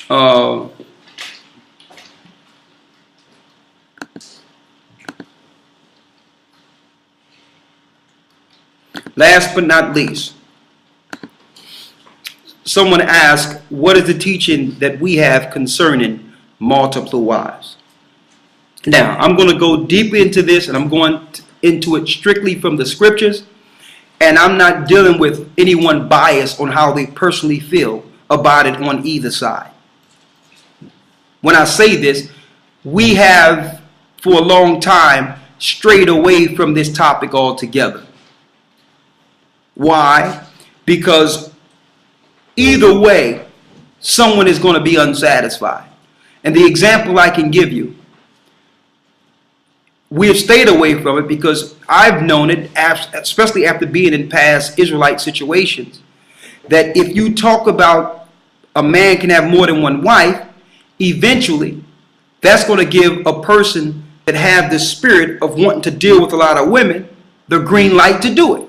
Uh, Last but not least, someone asked, what is the teaching that we have concerning multiple wives? Now, I'm going to go deeply into this, and I'm going into it strictly from the scriptures, and I'm not dealing with anyone biased on how they personally feel about it on either side. When I say this, we have for a long time strayed away from this topic altogether. Why? Because either way, someone is going to be unsatisfied. And the example I can give you, we have stayed away from it because I've known it, especially after being in past Israelite situations, that if you talk about a man can have more than one wife, eventually that's going to give a person that have the spirit of wanting to deal with a lot of women the green light to do it.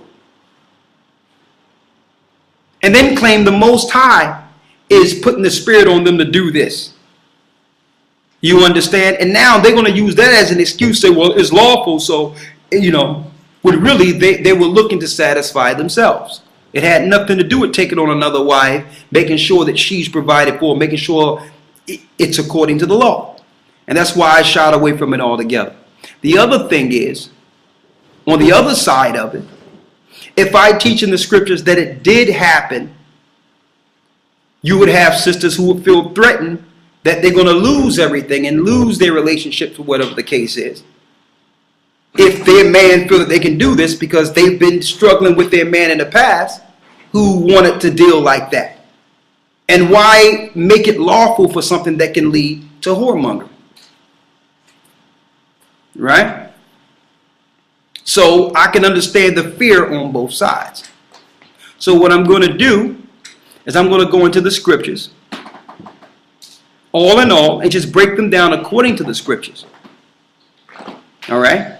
And then claim the Most High is putting the spirit on them to do this. You understand? And now they're going to use that as an excuse, say, well, it's lawful, so, you know, when really they were looking to satisfy themselves. It had nothing to do with taking on another wife, making sure that she's provided for, making sure it's according to the law. And that's why I shied away from it altogether. The other thing is, on the other side of it, if I teach in the scriptures that it did happen, you would have sisters who would feel threatened that they're going to lose everything and lose their relationships or whatever the case is. If their man feel that they can do this because they've been struggling with their man in the past who wanted to deal like that. And why make it lawful for something that can lead to whoremongering? Right? So I can understand the fear on both sides. So what I'm going to do is I'm going to go into the scriptures, all in all, and just break them down according to the scriptures. All right?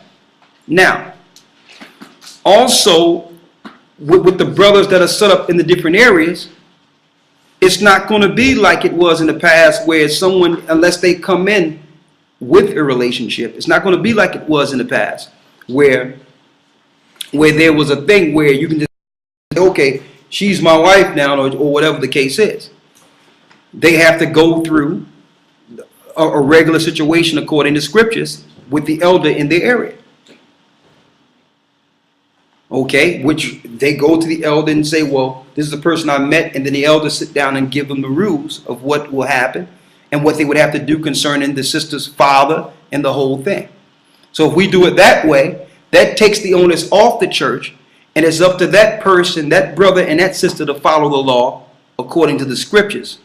Now, also, with the brothers that are set up in the different areas, it's not going to be like it was in the past where someone, unless they come in with a relationship, it's not going to be like it was in the past where there was a thing where you can just say, okay, she's my wife now, or whatever the case is. They have to go through a regular situation according to scriptures with the elder in their area. Okay, which they go to the elder and say, well, this is the person I met, and then the elder sit down and give them the rules of what will happen and what they would have to do concerning the sister's father and the whole thing. So if we do it that way, that takes the onus off the church, and it's up to that person, that brother and that sister to follow the law according to the scriptures.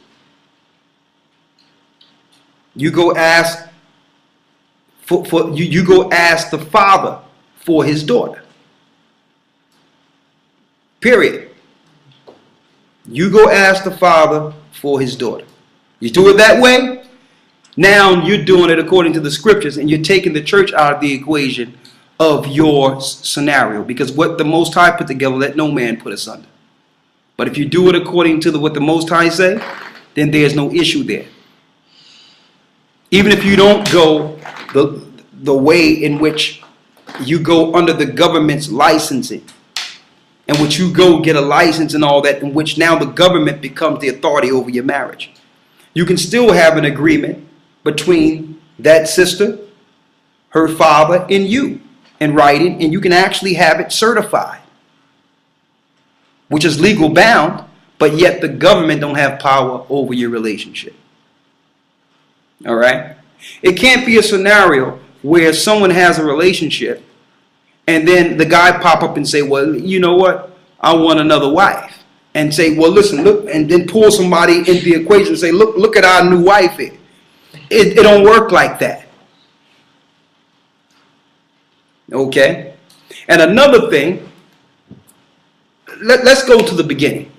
You go ask you go ask the father for his daughter. Period. You go ask the father for his daughter. You do it that way, now you're doing it according to the scriptures, and you're taking the church out of the equation of your scenario, because what the Most High put together, let no man put asunder. But if you do it according to what the Most High say, then there's no issue there. Even if you don't go the way in which you go under the government's licensing, in which you go get a license and all that, in which now the government becomes the authority over your marriage, you can still have an agreement between that sister, her father, and you in writing, and you can actually have it certified, which is legal bound, but yet the government don't have power over your relationship. All right? It can't be a scenario where someone has a relationship and then the guy pop up and say, well, you know what? I want another wife. And say, well, listen, look, and then pull somebody into the equation and say, look at our new wife here. It don't work like that. Okay? And another thing, let's go to the beginning.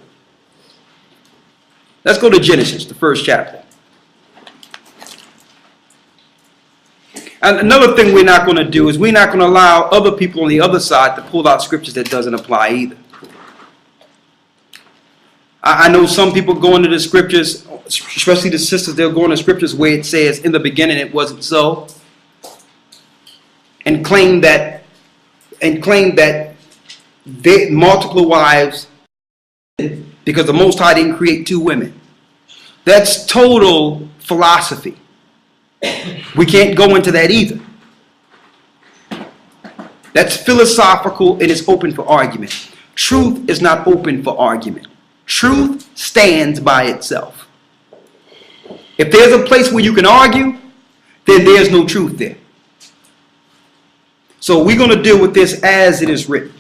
Let's go to Genesis, the first chapter. And another thing we're not going to do is we're not going to allow other people on the other side to pull out scriptures that doesn't apply either. I know some people go into the scriptures especially the sisters, they'll go in the scriptures where it says, in the beginning it wasn't so, and claim that they multiple wives because the Most High didn't create two women. That's total philosophy. We can't go into that either. That's philosophical and it's open for argument. Truth is not open for argument. Truth stands by itself. If there's a place where you can argue, then there's no truth there. So we're going to deal with this as it is written.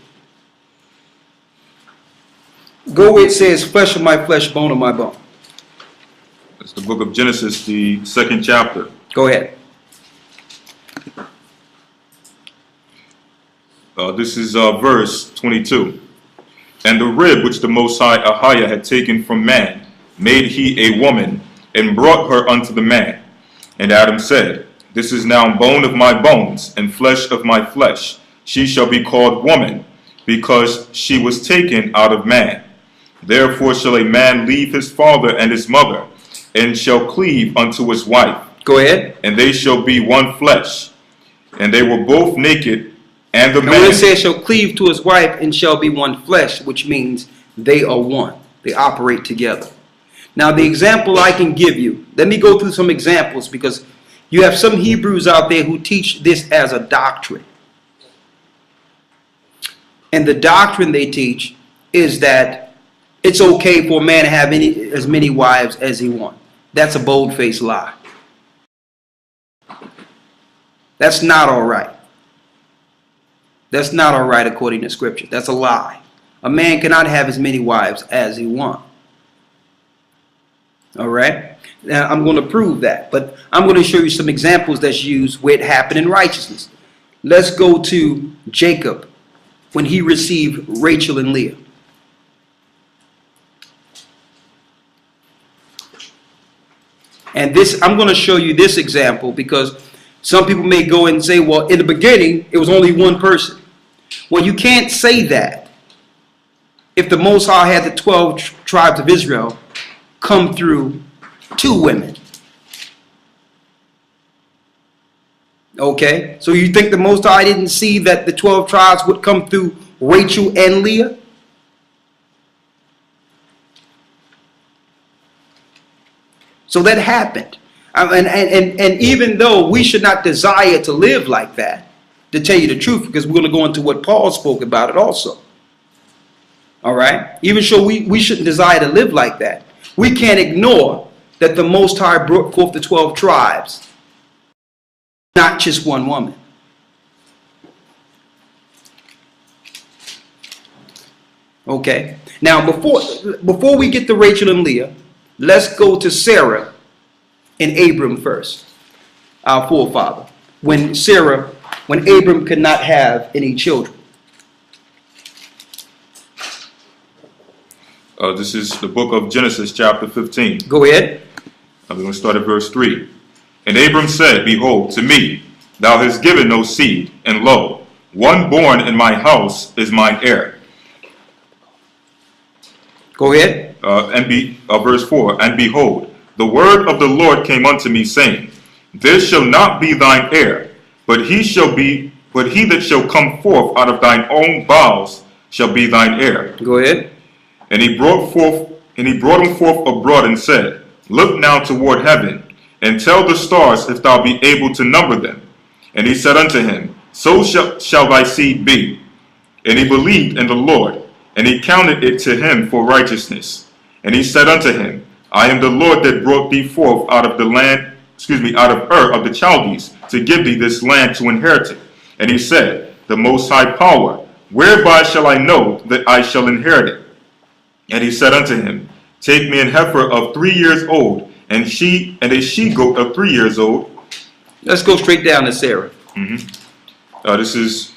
Go where it says, flesh of my flesh, bone of my bone. It's the book of Genesis, the 2nd chapter. Go ahead. This is verse 22. And the rib which the Most High Ahiah had taken from man, made he a woman, and brought her unto the man. And Adam said, This is now bone of my bones, and flesh of my flesh. She shall be called woman, because she was taken out of man. Therefore shall a man leave his father and his mother, and shall cleave unto his wife. Go ahead. And they shall be one flesh. And they were both naked, and the man... When it says shall cleave to his wife and shall be one flesh, which means they are one. They operate together. Now the example I can give you, let me go through some examples, because you have some Hebrews out there who teach this as a doctrine. And the doctrine they teach is that it's okay for a man to have as many wives as he wants. That's a bold-faced lie. That's not all right. That's not all right according to Scripture. That's a lie. A man cannot have as many wives as he wants. All right? Now, I'm going to prove that. But I'm going to show you some examples that's used where it happened in righteousness. Let's go to Jacob when he received Rachel and Leah. And this, I'm going to show you this example because some people may go and say, well, in the beginning, it was only one person. Well, you can't say that if the Most High had the 12 tribes of Israel come through two women. Okay, so you think the Most High didn't see that the 12 tribes would come through Rachel and Leah? So that happened. And even though we should not desire to live like that, to tell you the truth, because we're going to go into what Paul spoke about it also. All right? Even so, we shouldn't desire to live like that. We can't ignore that the Most High brought forth the 12 tribes, not just one woman. Okay? Now, before we get to Rachel and Leah, let's go to Sarah and Abram first, our forefather. When Abram could not have any children. This is the book of Genesis, chapter 15. Go ahead. I'm going to start at verse 3. And Abram said, Behold, to me thou hast given no seed, and lo, one born in my house is mine heir. Go ahead. Verse 4. And behold, the word of the Lord came unto me, saying, This shall not be thine heir, but he that shall come forth out of thine own bowels shall be thine heir. Go ahead. And he brought him forth abroad and said, Look now toward heaven, and tell the stars if thou be able to number them. And he said unto him, So shall thy seed be. And he believed in the Lord, and he counted it to him for righteousness. And he said unto him, I am the Lord that brought thee forth out of the land, out of Ur of the Chaldees, to give thee this land to inherit it. And he said, The Most High Power, whereby shall I know that I shall inherit it? And he said unto him, Take me an heifer of 3 years old, and a she-goat of 3 years old. Let's go straight down to Sarah. This is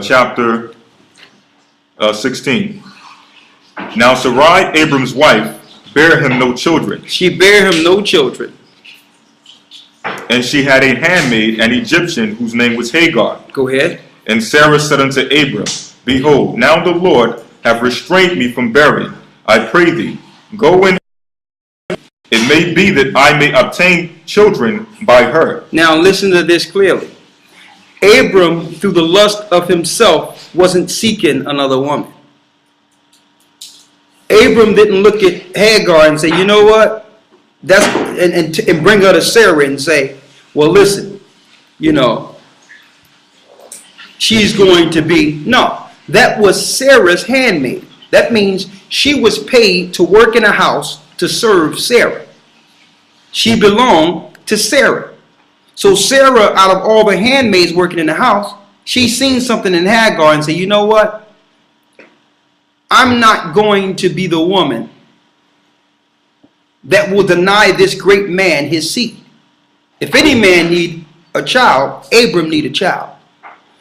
chapter 16. Now Sarai, Abram's wife, bare him no children. She bare him no children. And she had a handmaid, an Egyptian, whose name was Hagar. Go ahead. And Sarah said unto Abram, Behold, now the Lord have restrained me from bearing. I pray thee, go in It may be that I may obtain children by her. Now listen to this clearly. Abram, through the lust of himself, wasn't seeking another woman. Abram didn't look at Hagar and say, you know what? That's and bring her to Sarah and say, well, listen, you know, she's going to be. No, that was Sarah's handmaid. That means she was paid to work in a house to serve Sarah. She belonged to Sarah. So Sarah, out of all the handmaids working in the house, she seen something in Hagar and said, you know what? I'm not going to be the woman that will deny this great man his seed. If any man need a child, Abram need a child.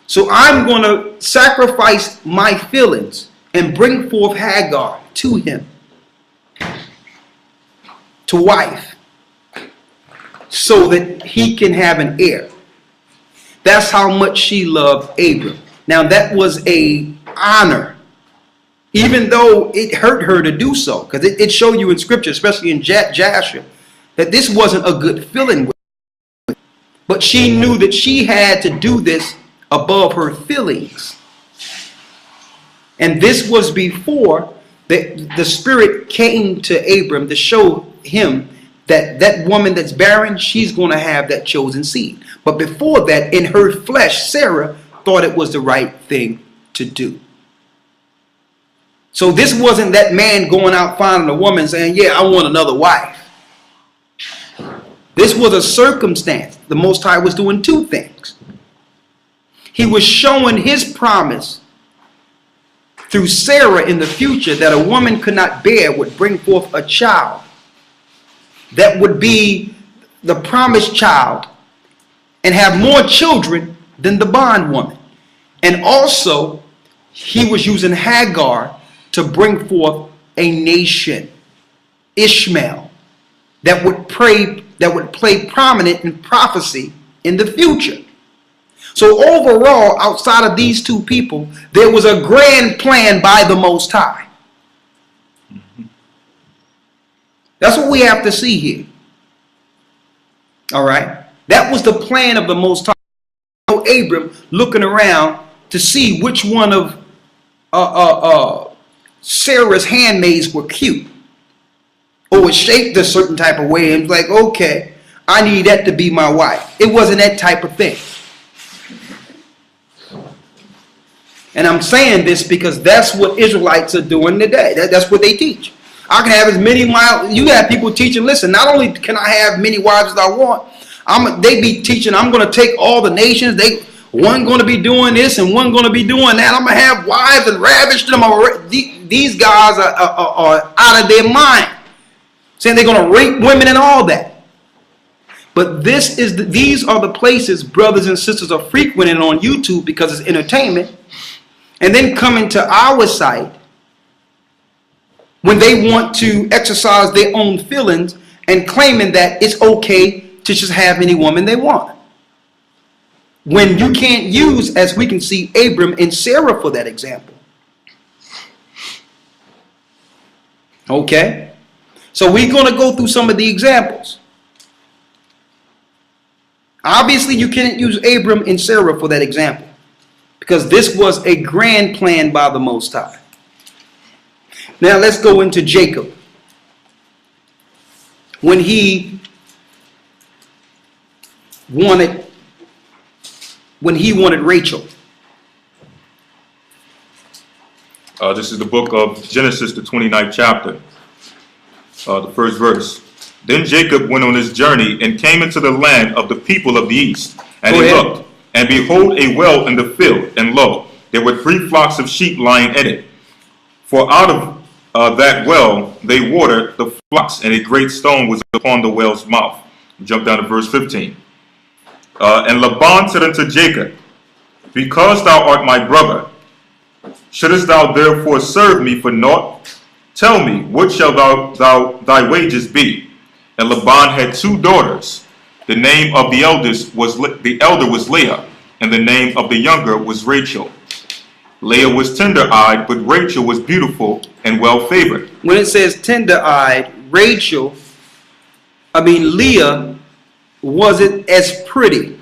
So I'm going to sacrifice my feelings and bring forth Hagar to him, to wife, so that he can have an heir. That's how much she loved Abram. Now that was an honor, even though it hurt her to do so, because it showed you in scripture, especially in Joshua, that this wasn't a good feeling with her. But she knew that she had to do this above her feelings. And this was before the Spirit came to Abram to show him that that woman that's barren, she's going to have that chosen seed. But before that, in her flesh, Sarah thought it was the right thing to do. So this wasn't that man going out finding a woman saying, yeah, I want another wife. This was a circumstance. The Most High was doing two things. He was showing his promise through Sarah in the future that a woman could not bear would bring forth a child that would be the promised child and have more children than the bondwoman. And also, he was using Hagar to bring forth a nation, Ishmael, that would play prominent in prophecy in the future. So overall, outside of these two people, there was a grand plan by the Most High. That's what we have to see here. All right. That was the plan of the Most High. Abram looking around to see which one of Sarah's handmaids were cute or was shaped a certain type of way, and was like, okay, I need that to be my wife. It wasn't that type of thing. And I'm saying this because that's what Israelites are doing today. That's what they teach. I can have as many you have people teaching, listen, not only can I have many wives as I want, they be teaching, I'm going to take all the nations, one going to be doing this and one going to be doing that. I'm going to have wives and ravish them. These guys are out of their mind, saying they're going to rape women and all that. But these are the places brothers and sisters are frequenting on YouTube because it's entertainment, and then coming to our site when they want to exercise their own feelings and claiming that it's okay to just have any woman they want. When you can't use, as we can see, Abram and Sarah for that example. Okay? So we're going to go through some of the examples. Obviously, you can't use Abram and Sarah for that example, because this was a grand plan by the Most High. Now let's go into Jacob. When he wanted Rachel. This is the book of Genesis, the 29th chapter, the first verse. Then Jacob went on his journey and came into the land of the people of the east. And he looked, and behold, a well in the field, and lo, there were 3 flocks of sheep lying in it. For out of that well they watered the flocks, and a great stone was upon the well's mouth. Jump down to verse 15. And Laban said unto Jacob, because thou art my brother, shouldest thou therefore serve me for naught? Tell me, what shall thy wages be? And Laban had 2 daughters. The name of the elder was Leah, and the name of the younger was Rachel. Leah was tender-eyed, but Rachel was beautiful and well-favored. When it says tender-eyed, Rachel Leah wasn't as pretty.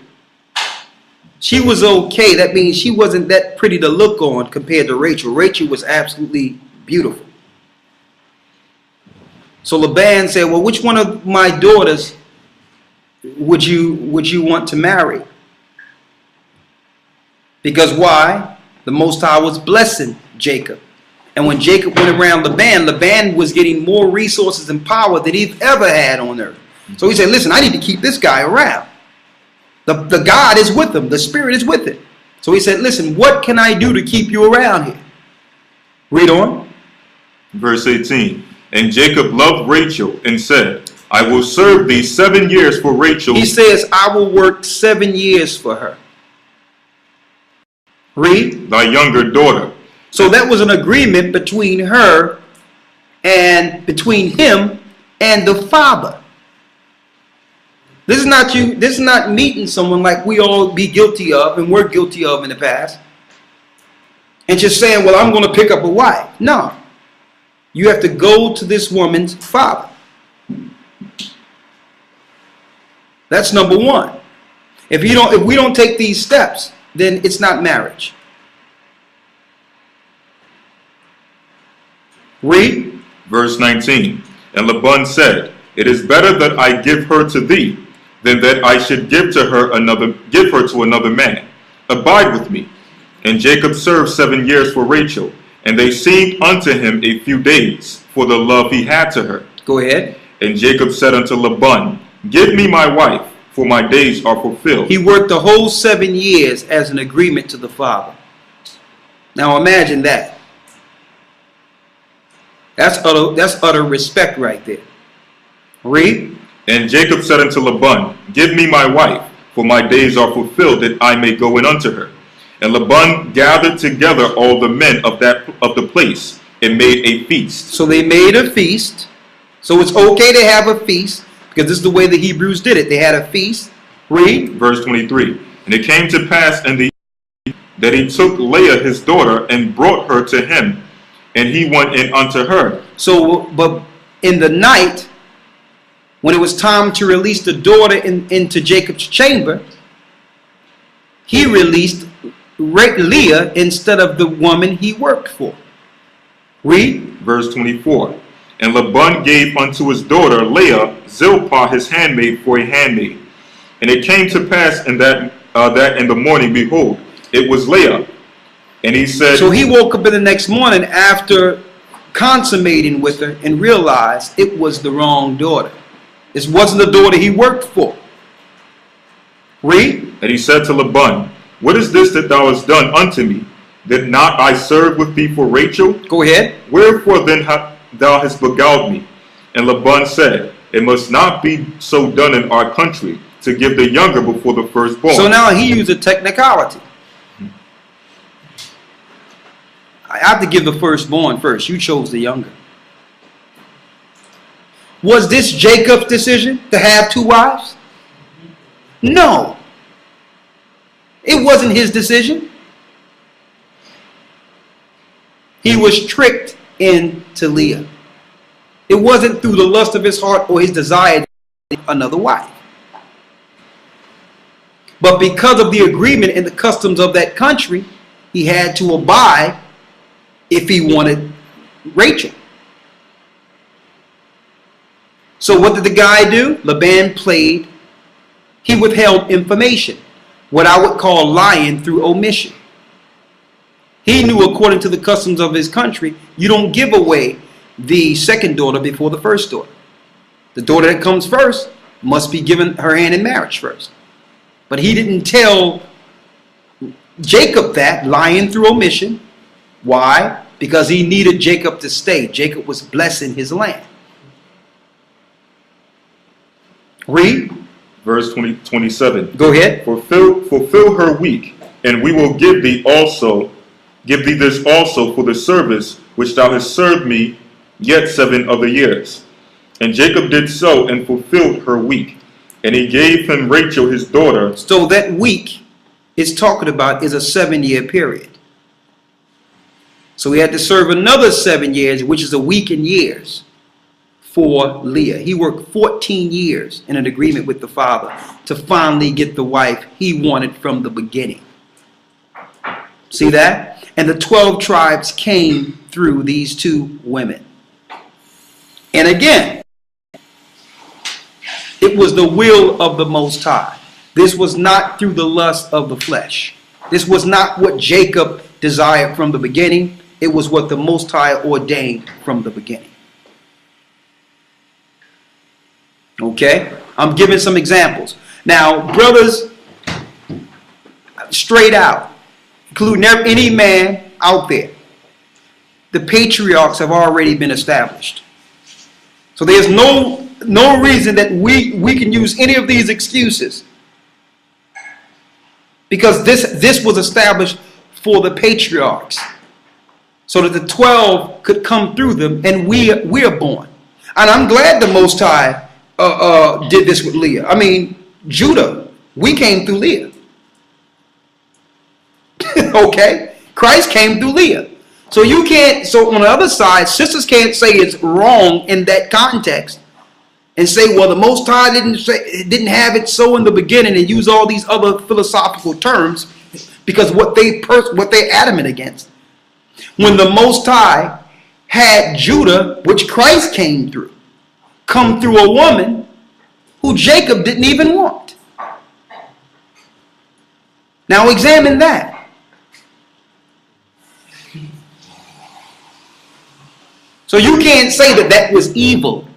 She was okay. That means she wasn't that pretty to look on compared to Rachel. Rachel was absolutely beautiful. So Laban said, well, which one of my daughters would you want to marry? Because why? The Most High was blessing Jacob. And when Jacob went around Laban was getting more resources and power than he'd ever had on earth. So he said, listen, I need to keep this guy around. The God is with him. The Spirit is with him. So he said, listen, what can I do to keep you around here? Read on. Verse 18. And Jacob loved Rachel and said, I will serve thee 7 years for Rachel. He says, I will work 7 years for her. Read. Thy younger daughter. So that was an agreement between her and between him and the father. This is not meeting someone like we all be guilty of and we're guilty of in the past. And just saying, well, I'm going to pick up a wife. No. You have to go to this woman's father. That's number one. If we don't take these steps, then it's not marriage. Read. Verse 19. And Laban said, it is better that I give her to thee, than that I should give her to another man. Abide with me. And Jacob served 7 years for Rachel, and they seemed unto him a few days, for the love he had to her. Go ahead. And Jacob said unto Laban, give me my wife, for my days are fulfilled. He worked the whole 7 years as an agreement to the father. Now imagine that. That's utter respect right there. Read. And Jacob said unto Laban, give me my wife, for my days are fulfilled, that I may go in unto her. And Laban gathered together all the men of the place, and made a feast. So they made a feast. So it's okay to have a feast, because this is the way the Hebrews did it. They had a feast. Read. Verse 23. And it came to pass in the year that he took Leah his daughter, and brought her to him, and he went in unto her. So, but in the night, when it was time to release the daughter into Jacob's chamber, he released Leah instead of the woman he worked for. Read. Verse 24. And Laban gave unto his daughter Leah Zilpah his handmaid for a handmaid. And it came to pass in that in the morning, behold, it was Leah. And he said... So he woke up in the next morning after consummating with her and realized it was the wrong daughter. This wasn't the daughter he worked for. Read. And he said to Laban, what is this that thou hast done unto me? Did not I serve with thee for Rachel? Go ahead. Wherefore then thou hast beguiled me? And Laban said, it must not be so done in our country, to give the younger before the firstborn. So now he used a technicality. I have to give the firstborn first. You chose the younger. Was this Jacob's decision to have 2 wives? No. It wasn't his decision. He was tricked into Leah. It wasn't through the lust of his heart or his desire to have another wife. But because of the agreement and the customs of that country, he had to abide if he wanted Rachel. So what did the guy do? Laban played. He withheld information, what I would call lying through omission. He knew, according to the customs of his country, you don't give away the second daughter before the first daughter. The daughter that comes first must be given her hand in marriage first. But he didn't tell Jacob that, lying through omission. Why? Because he needed Jacob to stay. Jacob was blessing his land. Read. Verse 27. Go ahead. Fulfill her week, and we will give thee this also for the service which thou hast served me yet 7 other years. And Jacob did so, and fulfilled her week. And he gave him Rachel his daughter. So that week it's talking about is a 7-year period. So he had to serve another 7 years, which is a week in years. for Leah. He worked 14 years in an agreement with the father to finally get the wife he wanted from the beginning. See that? And the 12 tribes came through these two women. And again, it was the will of the Most High. This was not through the lust of the flesh. This was not what Jacob desired from the beginning. It was what the Most High ordained from the beginning. Okay? I'm giving some examples. Now, brothers, straight out, including any man out there, the patriarchs have already been established. So there's no reason that we can use any of these excuses, because this was established for the patriarchs so that the 12 could come through them, and we're born. And I'm glad the Most High did this with Leah. I mean, Judah, we came through Leah. Okay? Christ came through Leah. So you can't, so on the other side, sisters can't say it's wrong in that context and say, well, the Most High didn't have it so in the beginning, and use all these other philosophical terms, because what they're adamant against. When the Most High had Judah, which Christ came through, come through a woman who Jacob didn't even want. Now examine that. So you can't say that that was evil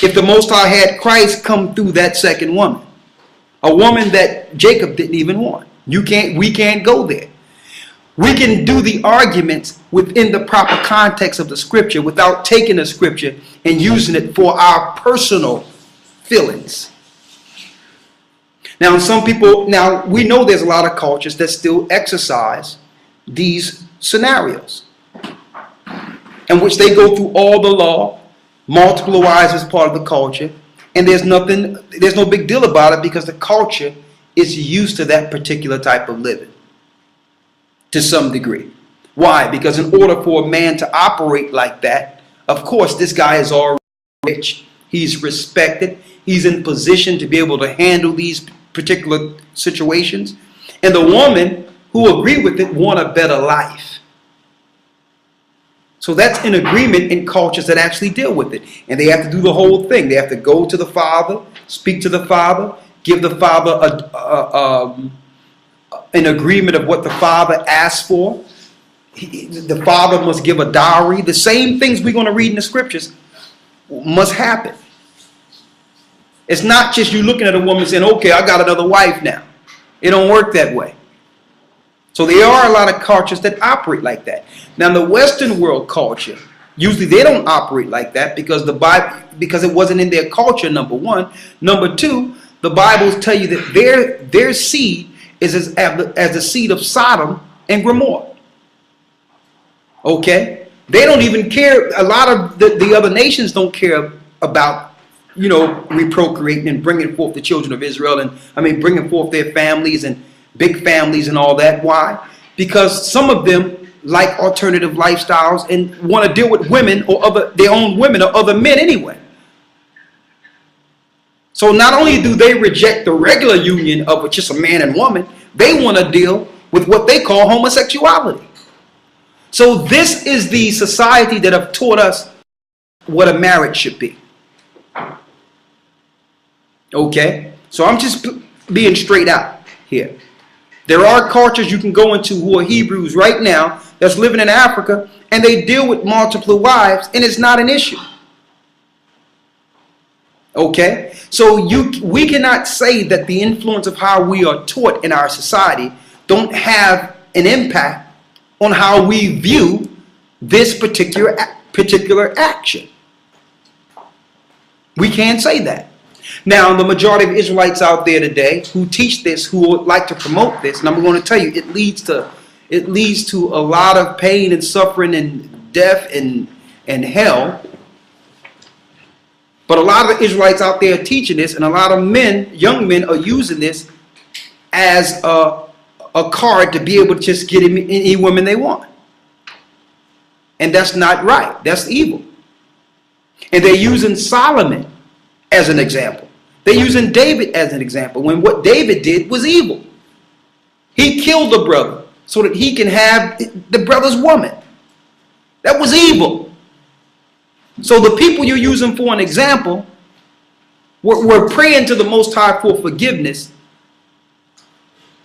if the Most High had Christ come through that second woman, a woman that Jacob didn't even want. We can't go there. We can do the arguments within the proper context of the scripture without taking the scripture and using it for our personal feelings. Now, we know there's a lot of cultures that still exercise these scenarios, in which they go through all the law, multiple wives as part of the culture, and there's no big deal about it, because the culture is used to that particular type of living to some degree. Why? Because in order for a man to operate like that, of course, this guy is already rich, he's respected, he's in position to be able to handle these particular situations, and the woman who agree with it want a better life. So that's in agreement in cultures that actually deal with it. And they have to do the whole thing. They have to go to the father, speak to the father, give the father an agreement of what the father asked for. The father must give a dowry. The same things we're going to read in the scriptures must happen. It's not just you looking at a woman saying, okay, I got another wife now. It don't work that way. So there are a lot of cultures that operate like that. Now, in the Western world culture, usually they don't operate like that, because because it wasn't in their culture, number one. Number two, the Bibles tell you that their seed is as the seed of Sodom and Gomorrah. Okay? They don't even care. A lot of the other nations don't care about, reprocreating and bringing forth the children of Israel, and bringing forth their families and big families and all that. Why? Because some of them like alternative lifestyles and want to deal with women or their own women or other men anyway. So not only do they reject the regular union of just a man and woman, they want to deal with what they call homosexuality. So this is the society that have taught us what a marriage should be. Okay? So I'm just being straight out here. There are cultures you can go into who are Hebrews right now that's living in Africa, and they deal with multiple wives, and it's not an issue. Okay? So we cannot say that the influence of how we are taught in our society don't have an impact on how we view this particular action. We can't say that. Now, the majority of Israelites out there today who teach this, who would like to promote this, and I'm going to tell you, it leads to a lot of pain and suffering and death and hell. But a lot of the Israelites out there are teaching this, and a lot of young men, are using this as a card to be able to just get any woman they want. And that's not right. That's evil. And they're using Solomon as an example. They're using David as an example when what David did was evil. He killed the brother so that he can have the brother's woman. That was evil. So the people you're using for an example were praying to the Most High for forgiveness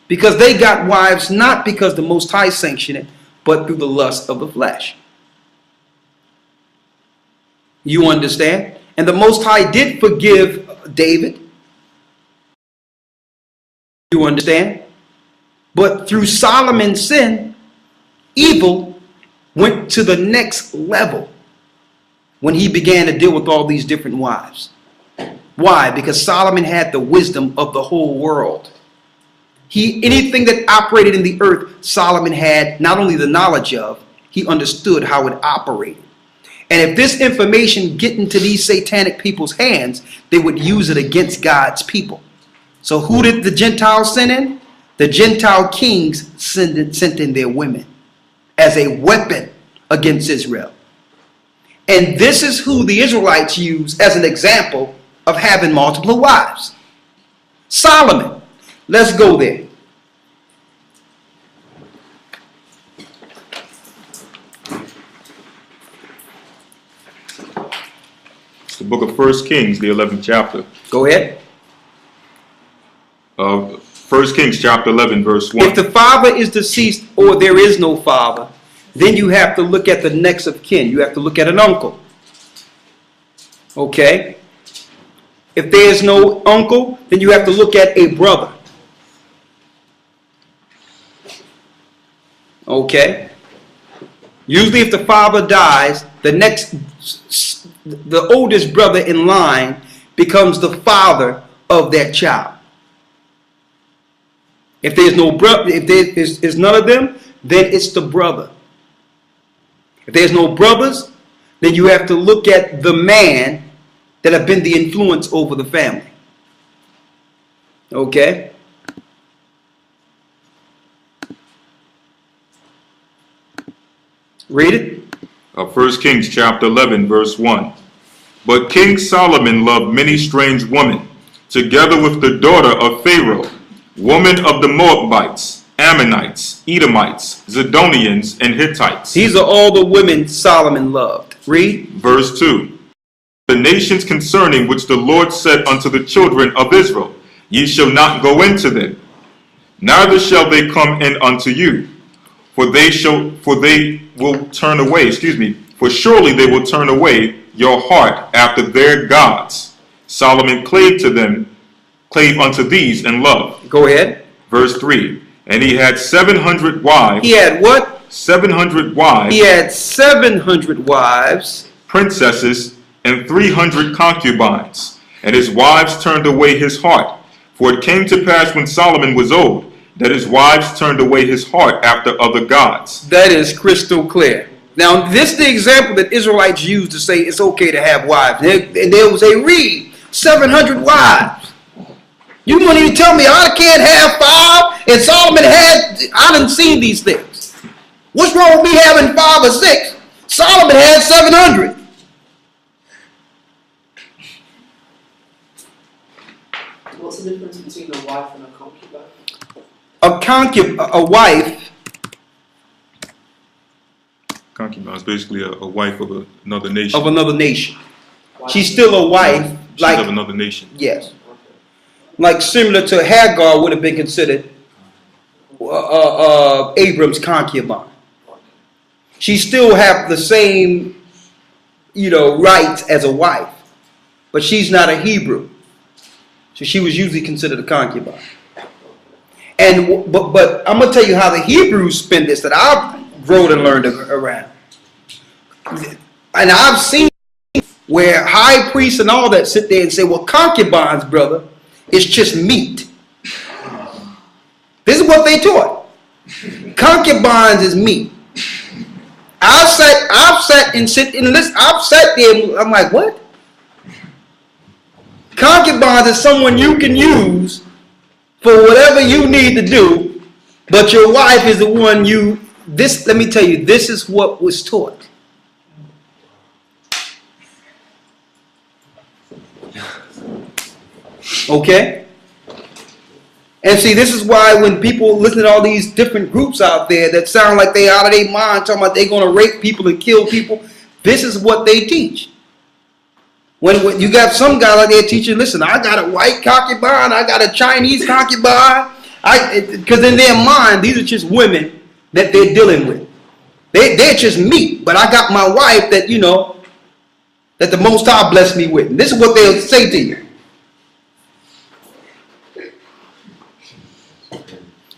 because they got wives not because the Most High sanctioned it, but through the lust of the flesh. You understand? And the Most High did forgive David. You understand? But through Solomon's sin, evil went to the next level when he began to deal with all these different wives. Why? Because Solomon had the wisdom of the whole world. Anything that operated in the earth, Solomon had not only the knowledge of, he understood how it operated. And if this information get into these satanic people's hands, they would use it against God's people. So who did the Gentiles send in? The Gentile kings sent in their women as a weapon against Israel. And this is who the Israelites use as an example of having multiple wives. Solomon. Let's go there. It's the book of 1 Kings, the 11th chapter. Go ahead. 1 Kings chapter 11, verse 1. If the father is deceased or there is no father, then you have to look at the next of kin. You have to look at an uncle. Okay? If there is no uncle, then you have to look at a brother. Okay? Usually if the father dies, the oldest brother in line becomes the father of that child. If there's no brother, if there's none of them, then it's the brother. If there's no brothers, then you have to look at the man that have been the influence over the family. Okay? Read it. 1 Kings chapter 11, verse 1. But King Solomon loved many strange women, together with the daughter of Pharaoh, woman of the Moabites, Ammonites, Edomites, Zidonians, and Hittites. These are all the women Solomon loved. Read. Verse 2. The nations concerning which the Lord said unto the children of Israel, Ye shall not go into them, neither shall they come in unto you, for they will turn away, for surely they will turn away your heart after their gods. Solomon clave unto these in love. Go ahead. Verse 3. And he had 700 wives. He had what? 700 wives. He had 700 wives. Princesses and 300 concubines. And his wives turned away his heart. For it came to pass when Solomon was old, that his wives turned away his heart after other gods. That is crystal clear. Now, this is the example that Israelites used to say it's okay to have wives. And they would say, read, 700 wives. You want to tell me I can't have 5? And Solomon had, I done seen these things. What's wrong with me having 5 or 6? Solomon had 700. What's the difference between a wife and a concubine? A wife. Concubine is basically a wife of another nation. Of another nation. She's still a wife. She's of another nation. Yes. Like similar to Hagar would have been considered Abram's concubine. She still have the same, rights as a wife, but she's not a Hebrew, so she was usually considered a concubine. And but I'm gonna tell you how the Hebrews spend this that I've grown and learned around, and I've seen where high priests and all that sit there and say, "Well, concubines, brother, it's just meat." This is what they taught. Concubines is meat. I've sat there. I'm like, what? Concubines is someone you can use for whatever you need to do, but your wife is the one let me tell you, this is what was taught. Okay? And see, this is why when people listen to all these different groups out there that sound like they out of their mind, talking about they're going to rape people and kill people, this is what they teach. When you got some guy out there teaching, listen, I got a white concubine, I got a Chinese concubine, because in their mind, these are just women that they're dealing with. They're just me, but I got my wife that, you know, that the Most High blessed me with. And this is what they'll say to you.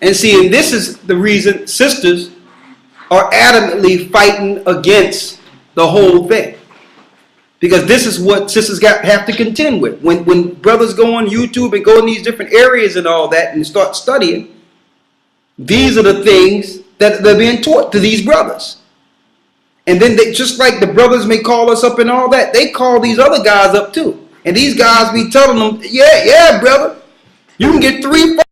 And see, and this is the reason sisters are adamantly fighting against the whole thing. Because this is what sisters have to contend with. When brothers go on YouTube and go in these different areas and all that and start studying, these are the things that they're being taught to these brothers. And then they, just like the brothers may call us up and all that, they call these other guys up too. And these guys be telling them, yeah, brother, you can get 3, 4.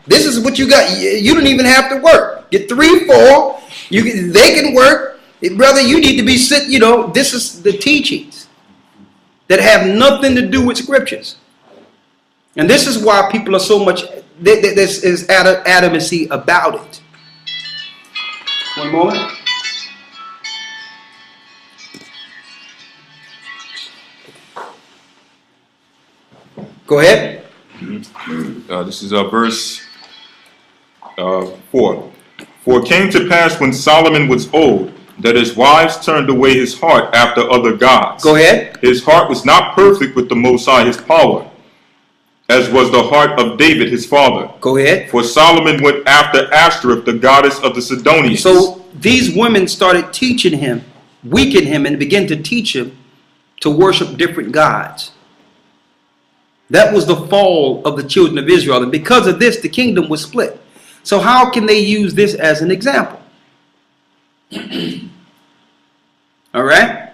This is what you got. You don't even have to work. Get 3, 4. They can work. Brother, you need to be sitting, you know, this is the teachings that have nothing to do with scriptures. And this is why people are so much, this is adamancy about it. One moment. Go ahead. This is verse 4. For it came to pass when Solomon was old, that his wives turned away his heart after other gods. Go ahead. His heart was not perfect with the Most High his power, as was the heart of David his father. Go ahead. For Solomon went after Ashtoreth, the goddess of the Sidonians. So these women started teaching him, weaken him, and began to teach him to worship different gods. That was the fall of the children of Israel. And because of this, the kingdom was split. So how can they use this as an example? All right.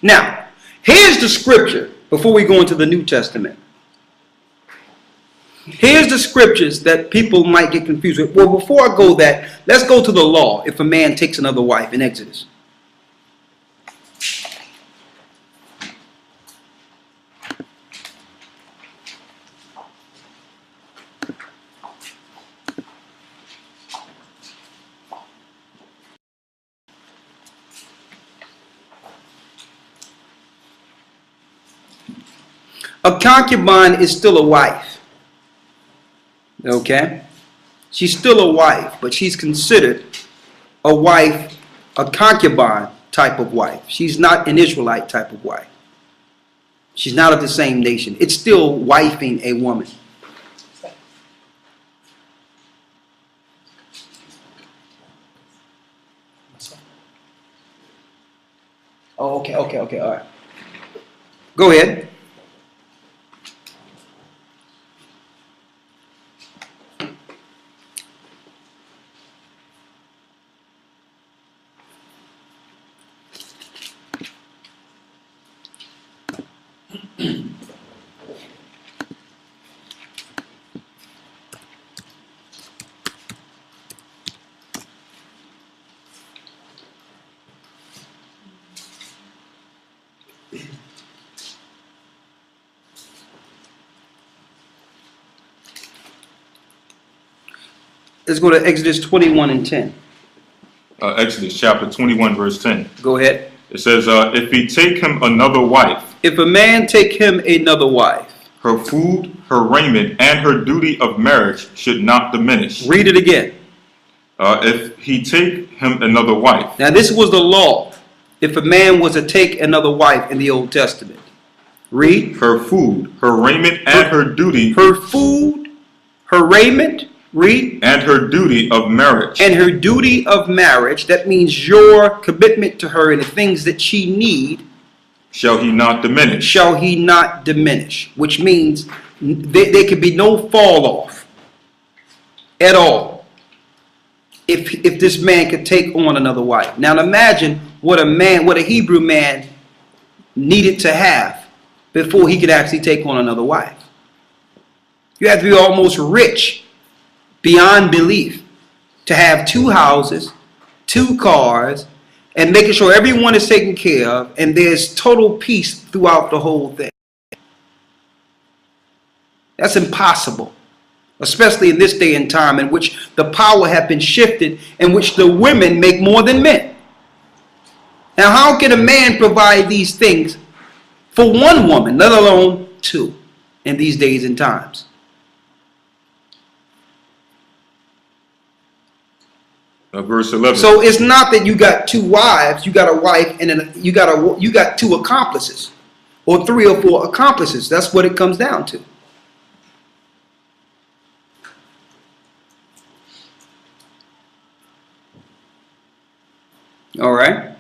Now, here's the scripture before we go into the New Testament. Here's the scriptures that people might get confused with. Well, before I go that, let's go to the law if a man takes another wife in Exodus. A concubine is still a wife. Okay? She's still a wife, but she's considered a wife, a concubine type of wife. She's not an Israelite type of wife. She's not of the same nation. It's still wifing a woman. Oh, okay, all right. Go ahead. Let's go to Exodus 21 and 10. Exodus chapter 21 verse 10. Go ahead. It says, if he take him another wife. If a man take him another wife. Her food, her raiment, and her duty of marriage should not diminish. Read it again. If he take him another wife. Now this was the law. If a man was to take another wife in the Old Testament. Read. Her food, her raiment, and her duty. Her food, her raiment. Read. And her duty of marriage. And her duty of marriage. That means your commitment to her and the things that she need. Shall he not diminish. Shall he not diminish. Which means there could be no fall off at all. If this man could take on another wife. Now imagine what a Hebrew man needed to have before he could actually take on another wife. You have to be almost rich beyond belief to have 2 houses, 2 cars, and making sure everyone is taken care of and there's total peace throughout the whole thing. That's impossible, especially in this day and time in which the power have been shifted, in which the women make more than men. Now, how can a man provide these things for one woman, let alone two, in these days and times? Verse 11. So it's not that you got two wives, you got a wife, and then you got two accomplices, or 3 or 4 accomplices. That's what it comes down to. All right.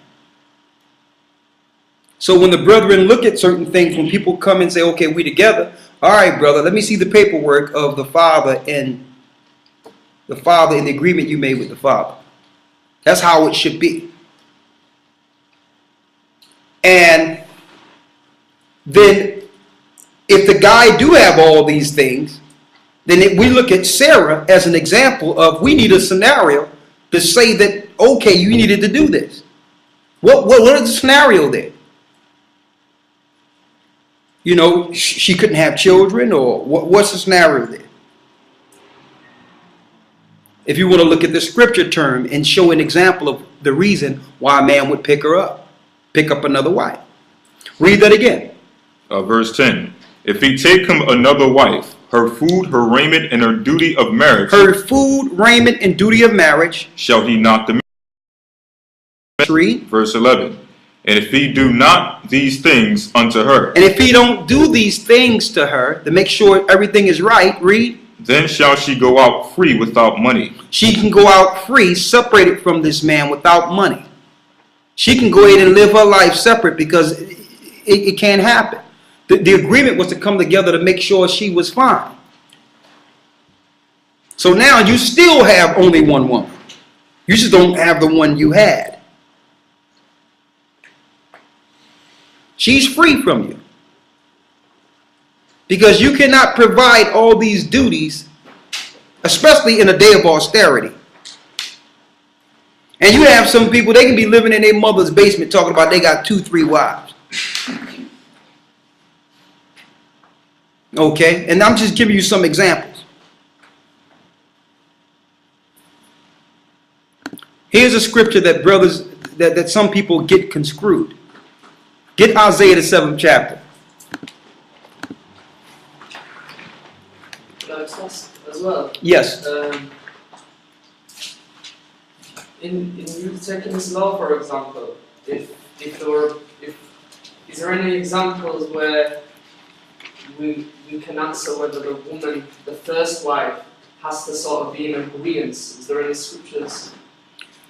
So when the brethren look at certain things, when people come and say, okay, we together, all right, brother, let me see the paperwork of the father and the agreement you made with the father. That's how it should be. And then if the guy do have all these things, then we look at Sarah as an example of, we need a scenario to say that, okay, you needed to do this. What is the scenario there? You know, she couldn't have children, or what's the scenario there? If you want to look at the scripture term and show an example of the reason why a man would pick up another wife. Read that again. Verse 10. If he take him another wife, her food, her raiment, and her duty of marriage. Her food, raiment, and duty of marriage. Shall he not demand? Verse 11. And if he do not these things unto her. And if he don't do these things to her to make sure everything is right, read. Then shall she go out free without money. She can go out free, separated from this man without money. She can go ahead and live her life separate, because it can't happen. The agreement was to come together to make sure she was fine. So now you still have only one woman. You just don't have the one you had. She's free from you. Because you cannot provide all these duties, especially in a day of austerity. And you have some people, they can be living in their mother's basement talking about they got 2, 3 wives. Okay? And I'm just giving you some examples. Here's a scripture that brothers, that some people get conscrewed. Get Isaiah the 7th chapter. As well. Yes. In you taking this law, for example, is there any examples where we can answer whether the woman, the first wife, has to sort of be in agreement? Is there any scriptures?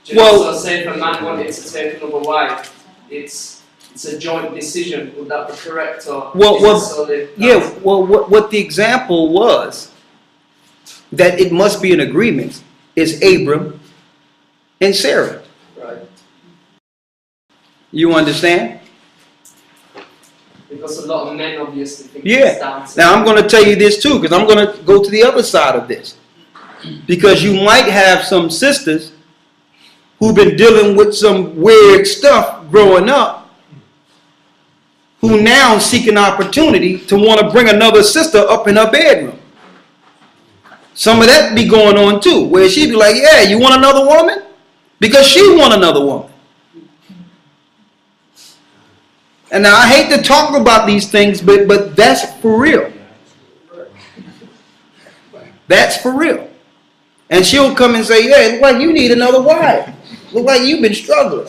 So say if a man wanted to take another wife, it's a joint decision. Would that be correct? Or what the example was, that it must be an agreement, is Abram and Sarah. Right. You understand? Because a lot of men obviously think it's down to. Now I'm going to tell you this too, because I'm going to go to the other side of this. Because you might have some sisters who've been dealing with some weird stuff growing up, who now seek an opportunity to want to bring another sister up in her bedroom. Some of that be going on too, where she be like, yeah, you want another woman? Because she want another woman. And now I hate to talk about these things, but that's for real. That's for real. And she'll come and say, yeah, it look like you need another wife. Look like you've been struggling.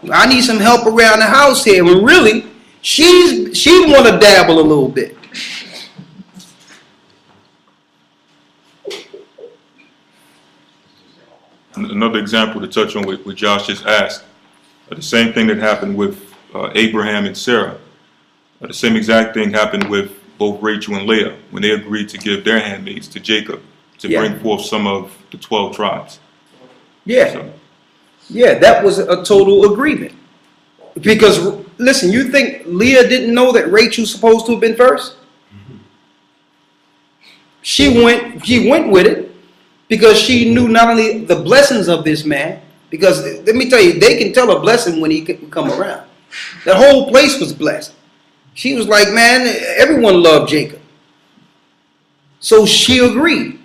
I need some help around the house here. When really, she want to dabble a little bit. Another example to touch on what Josh just asked, the same thing that happened with Abraham and Sarah. The same exact thing happened with both Rachel and Leah when they agreed to give their handmaids to Jacob to bring forth some of the 12 tribes. Yeah. So. Yeah, that was a total agreement. Because, listen, you think Leah didn't know that Rachel's supposed to have been first? She went with it because she knew not only the blessings of this man, because let me tell you, they can tell a blessing when he come around. The whole place was blessed. She was like, man, everyone loved Jacob. So she agreed.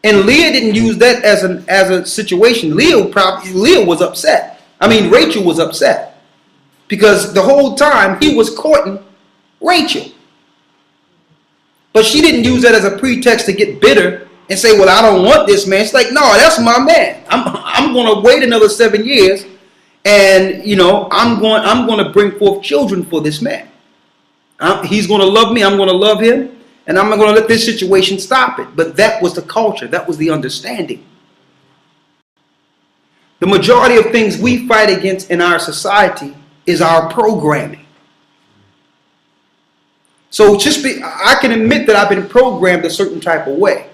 And Leah didn't use that as a situation. Leah was upset. I mean, Rachel was upset. Because the whole time he was courting Rachel. But she didn't use that as a pretext to get bitter and say, well, I don't want this man. It's like, no, that's my man. I'm going to wait another 7 years, and I'm going to bring forth children for this man. He's going to love me. I'm going to love him, and I'm not going to let this situation stop it. But that was the culture. That was the understanding. The majority of things we fight against in our society is our programming. So I can admit that I've been programmed a certain type of way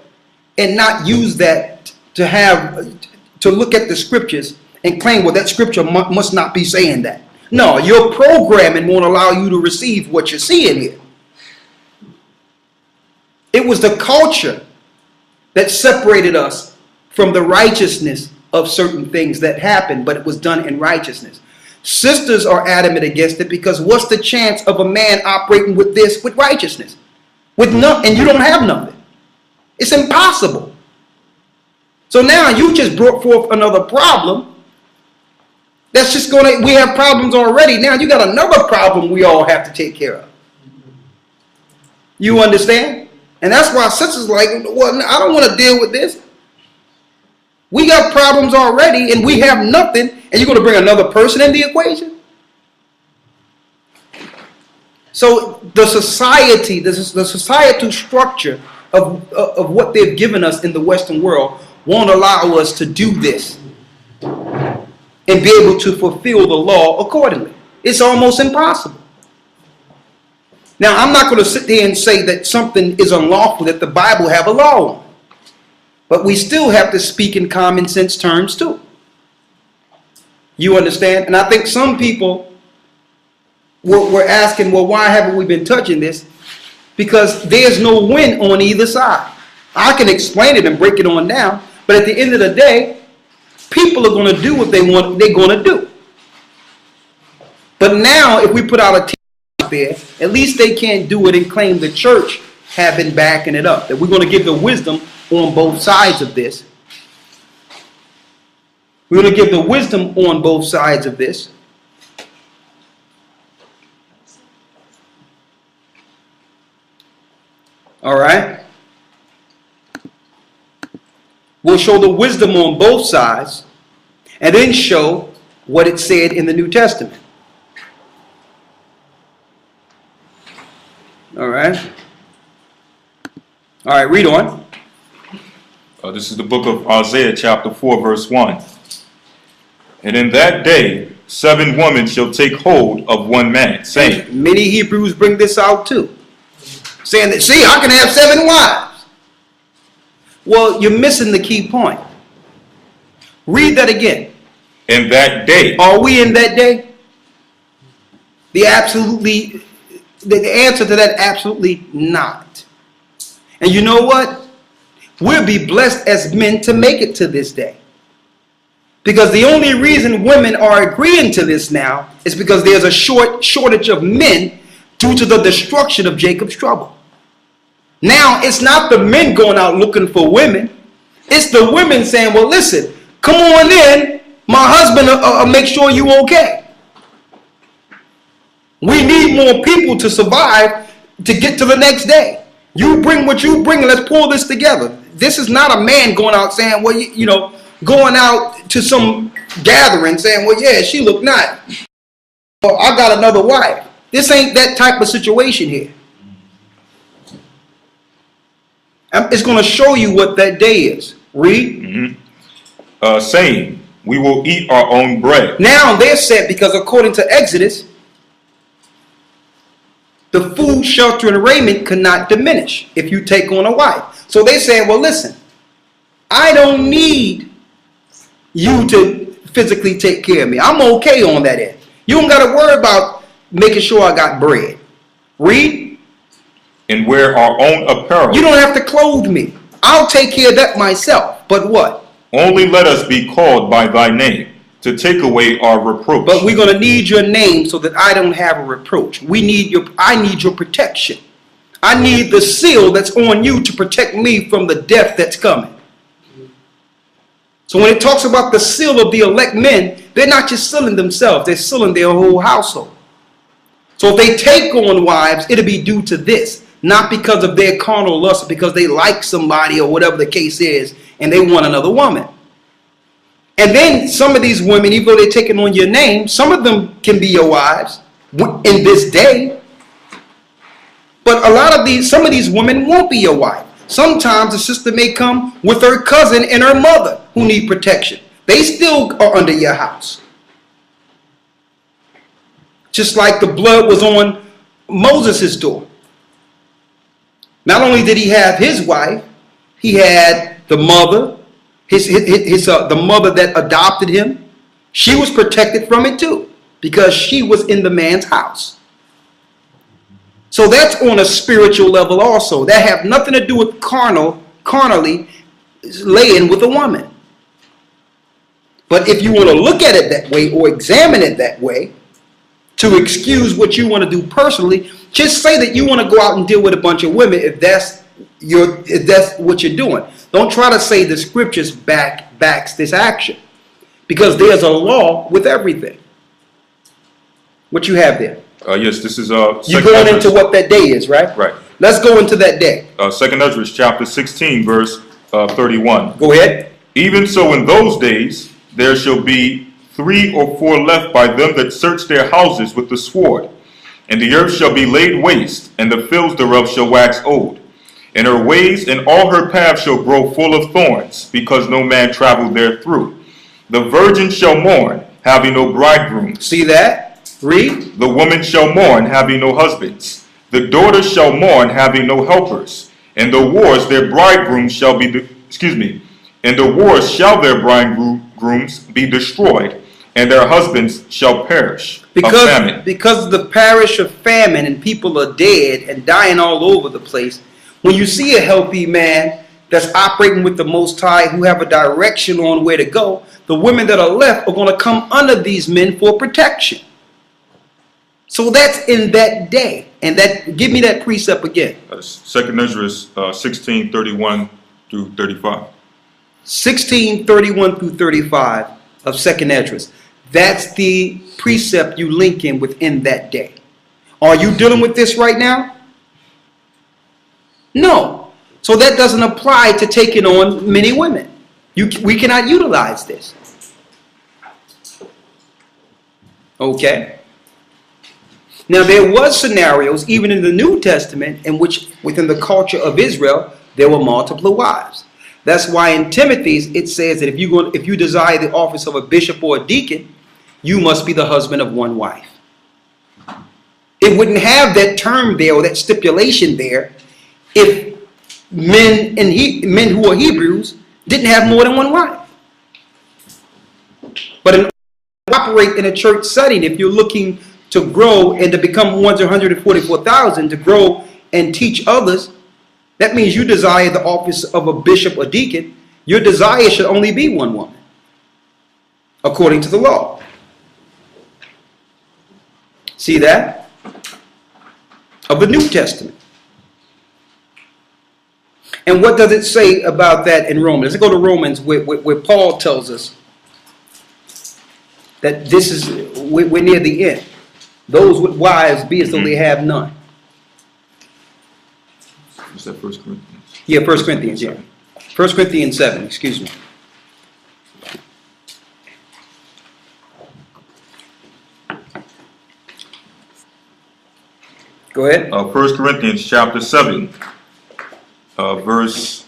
and not use that to look at the scriptures and claim, well, that scripture must not be saying that. No, your programming won't allow you to receive what you're seeing here. It was the culture that separated us from the righteousness of certain things that happened, but it was done in righteousness. Sisters are adamant against it because what's the chance of a man operating with righteousness? And you don't have nothing. It's impossible. So now you just brought forth another problem. That's just we have problems already. Now you got another problem we all have to take care of. You understand? And that's why sisters like, well, I don't want to deal with this. We got problems already and we have nothing, and you're going to bring another person in the equation? So the societal structure of what they've given us in the Western world won't allow us to do this and be able to fulfill the law accordingly. It's almost impossible. Now, I'm not going to sit there and say that something is unlawful that the Bible have a law on. But we still have to speak in common sense terms too. You understand? And I think some people were asking, well, why haven't we been touching this? Because there's no win on either side. I can explain it and break it on down, but at the end of the day, people are going to do what they're going to do. But now, if we put out a team out there, at least they can't do it and claim the church have been backing it up. That we're going to give the wisdom on both sides of this. We're going to give the wisdom on both sides of this. All right. We'll show the wisdom on both sides and then show what it said in the New Testament. All right. All right, read on. This is the book of Isaiah chapter 4 verse 1. And in that day 7 women shall take hold of one man, saying. And many Hebrews bring this out too. Saying that, see, I can have 7 wives. Well, you're missing the key point. Read that again. In that day. Are we in that day? The answer to that, absolutely not. And you know what? We'll be blessed as men to make it to this day. Because the only reason women are agreeing to this now is because there's a shortage of men due to the destruction of Jacob's trouble. Now, it's not the men going out looking for women. It's the women saying, well, listen, come on in. My husband will make sure you okay. We need more people to survive to get to the next day. You bring what you bring and let's pull this together. This is not a man going out saying, well, going out to some gathering saying, well, yeah, she look nice. Or I got another wife. This ain't that type of situation here. It's going to show you what that day is. Read. Saying, we will eat our own bread. Now they're set because according to Exodus, the food, shelter, and raiment cannot diminish if you take on a wife. So they say, well, listen, I don't need you to physically take care of me. I'm okay on that end. You don't got to worry about making sure I got bread. Read. And wear our own apparel. You don't have to clothe me. I'll take care of that myself. But what? Only let us be called by thy name. to take away our reproach. But we're going to need your name so that I don't have a reproach. I need your protection. I need the seal that's on you to protect me from the death that's coming. So when it talks about the seal of the elect men, they're not just sealing themselves, they're sealing their whole household. So if they take on wives, it'll be due to this, not because of their carnal lust, because they like somebody or whatever the case is, and they want another woman. And then some of these women, even though they're taking on your name, some of them can be your wives in this day. But some of these women won't be your wife. Sometimes the sister may come with her cousin and her mother who need protection. They still are under your house. Just like the blood was on Moses' door. Not only did he have his wife, he had the mother, the mother that adopted him. She was protected from it too, because she was in the man's house. So that's on a spiritual level also. That have nothing to do with carnally laying with a woman. But if you want to look at it that way or examine it that way to excuse what you want to do personally, just say that you want to go out and deal with a bunch of women if that's what you're doing. Don't try to say the scriptures backs this action, because there's a law with everything. What you have there? Yes, this is you're going into what that day is, right? Right. Let's go into that day. 2nd Ezra chapter 16, verse 31. Go ahead. Even so, in those days there shall be 3 or 4 left by them that search their houses with the sword, and the earth shall be laid waste, and the fields thereof shall wax old, and her ways and all her paths shall grow full of thorns, because no man traveled therethrough. The virgin shall mourn, having no bridegroom. See that? Read. The woman shall mourn, having no husbands. The daughters shall mourn, having no helpers. And the wars their bridegrooms shall be, and the wars shall their bridegrooms be destroyed, and their husbands shall perish of famine. Because the parish of famine and people are dead and dying all over the place. When you see a healthy man that's operating with the Most High, who have a direction on where to go, the women that are left are going to come under these men for protection. So that's in that day. And that, give me that precept again. 2nd Ezra 16:31 through 35. 16:31 through 35 of 2nd Ezra. That's the precept you link in within that day. Are you dealing with this right now? No. So that doesn't apply to taking on many women. We cannot utilize this. Okay. Now there was scenarios even in the New Testament in which within the culture of Israel there were multiple wives. That's why in Timothy's it says that if you desire the office of a bishop or a deacon, you must be the husband of one wife. It wouldn't have that term there or that stipulation there if men who are Hebrews didn't have more than one wife. But in operate in a church setting, if you're looking to grow and to become 144,000 to grow and teach others, that means you desire the office of a bishop or deacon. Your desire should only be one woman, according to the law. See that? Of the New Testament. And what does it say about that in Romans? Let's go to Romans where Paul tells us that we're near the end. Those with wives be as though they have none. Is that 1 Corinthians? Yeah, 1 Corinthians, yeah. 1 Corinthians 7, excuse me. Go ahead. 1 Corinthians chapter 7, verse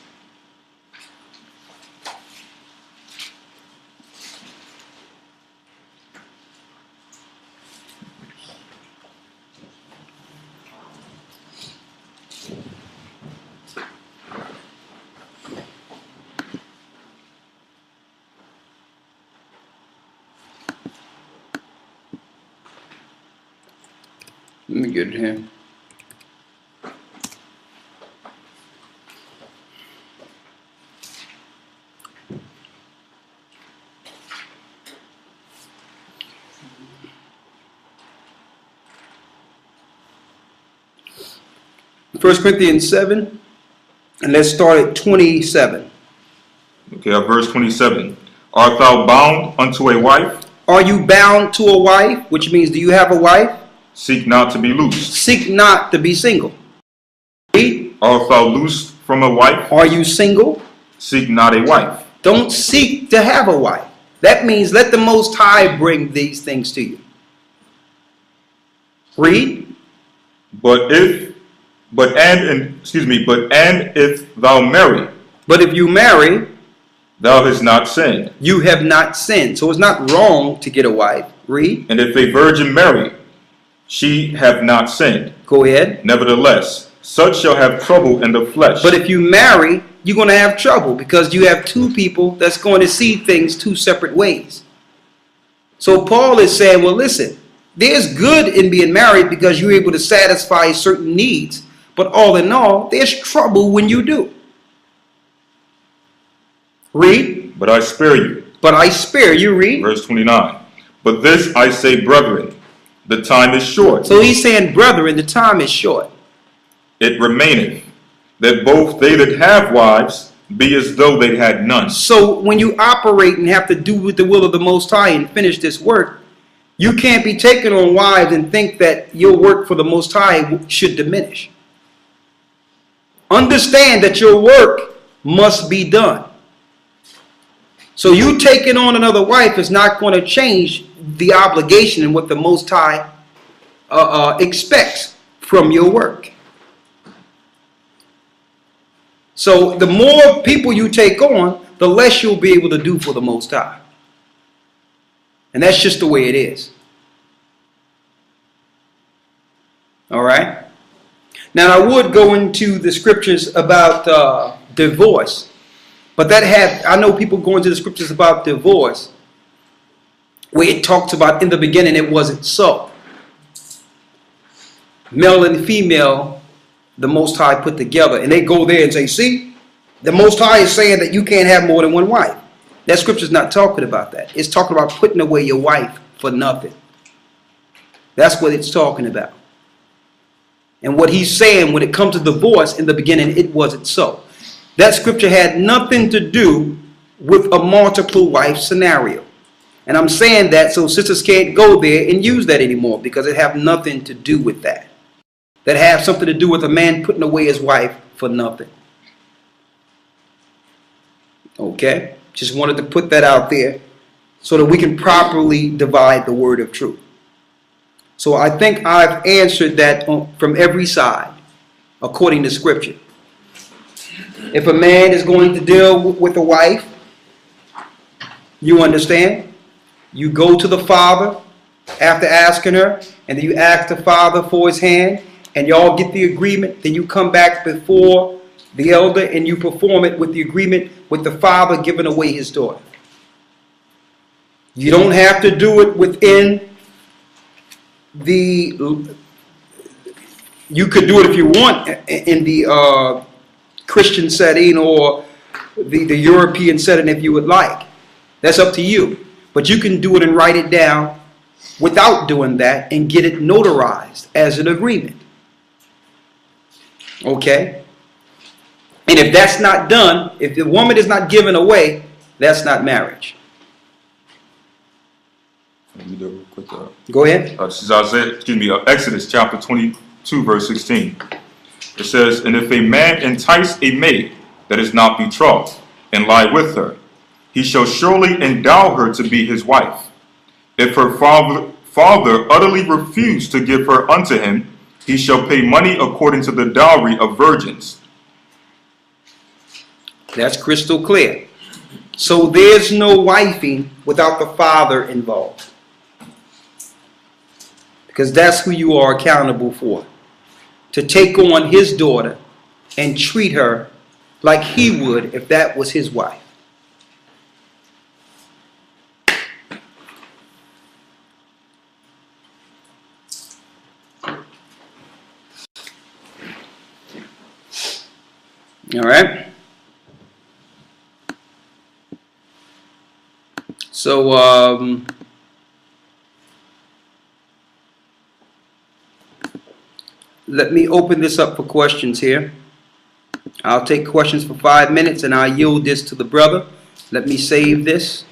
let me get it here. First Corinthians 7, and let's start at 27. Okay, verse 27. Art thou bound unto a wife? Are you bound to a wife? Which means, do you have a wife? Seek not to be loosed. Seek not to be single. Read. Art thou loosed from a wife? Are you single? Seek not a wife. Don't seek to have a wife. That means let the Most High bring these things to you. Read. But if thou marry, But if you marry, thou hast not sinned. you have not sinned. So it's not wrong to get a wife. Read. And if a virgin marry, she have not sinned. Go ahead. Nevertheless, such shall have trouble in the flesh. But if you marry, you're going to have trouble because you have two people that's going to see things two separate ways. So Paul is saying, well, listen, there's good in being married because you're able to satisfy certain needs. But all in all, there's trouble when you do. Read. But I spare you. But I spare you. Read. Verse 29. But this I say, brethren, the time is short. So he's saying, brethren, the time is short. It remaineth that both they that have wives be as though they had none. So when you operate and have to do with the will of the Most High and finish this work, you can't be taking on wives and think that your work for the Most High should diminish. Understand that your work must be done. So you taking on another wife is not going to change the obligation and what the Most High expects from your work. So the more people you take on, the less you'll be able to do for the Most High. And that's just the way it is. All right. Now I would go into the scriptures about divorce. But I know people go into the scriptures about divorce where it talks about in the beginning it wasn't so. Male and female, the Most High put together. And they go there and say, see, the Most High is saying that you can't have more than one wife. That scripture's not talking about that. It's talking about putting away your wife for nothing. That's what it's talking about. And what he's saying when it comes to divorce, in the beginning, it wasn't so. That scripture had nothing to do with a multiple wife scenario. And I'm saying that so sisters can't go there and use that anymore because it have nothing to do with that. That have something to do with a man putting away his wife for nothing. Okay? Just wanted to put that out there so that we can properly divide the word of truth. So I think I've answered that from every side according to scripture. If a man is going to deal with a wife, you understand? You go to the father after asking her, and then you ask the father for his hand, and y'all get the agreement. Then you come back before the elder and you perform it with the agreement with the father giving away his daughter. You don't have to do it within the... You could do it if you want in the Christian setting or the European setting if you would like. That's up to you. But you can do it and write it down without doing that and get it notarized as an agreement. Okay? And if that's not done, if the woman is not given away, that's not marriage. Go ahead. This is Exodus chapter 22, verse 16. It says, and if a man entice a maid that is not betrothed, and lie with her, he shall surely endow her to be his wife. If her father utterly refuse to give her unto him, he shall pay money according to the dowry of virgins. That's crystal clear. So there's no wifing without the father involved. Because that's who you are accountable for. To take on his daughter and treat her like he would if that was his wife. All right. So let me open this up for questions here. I'll take questions for 5 minutes and I'll yield this to the brother. Let me save this.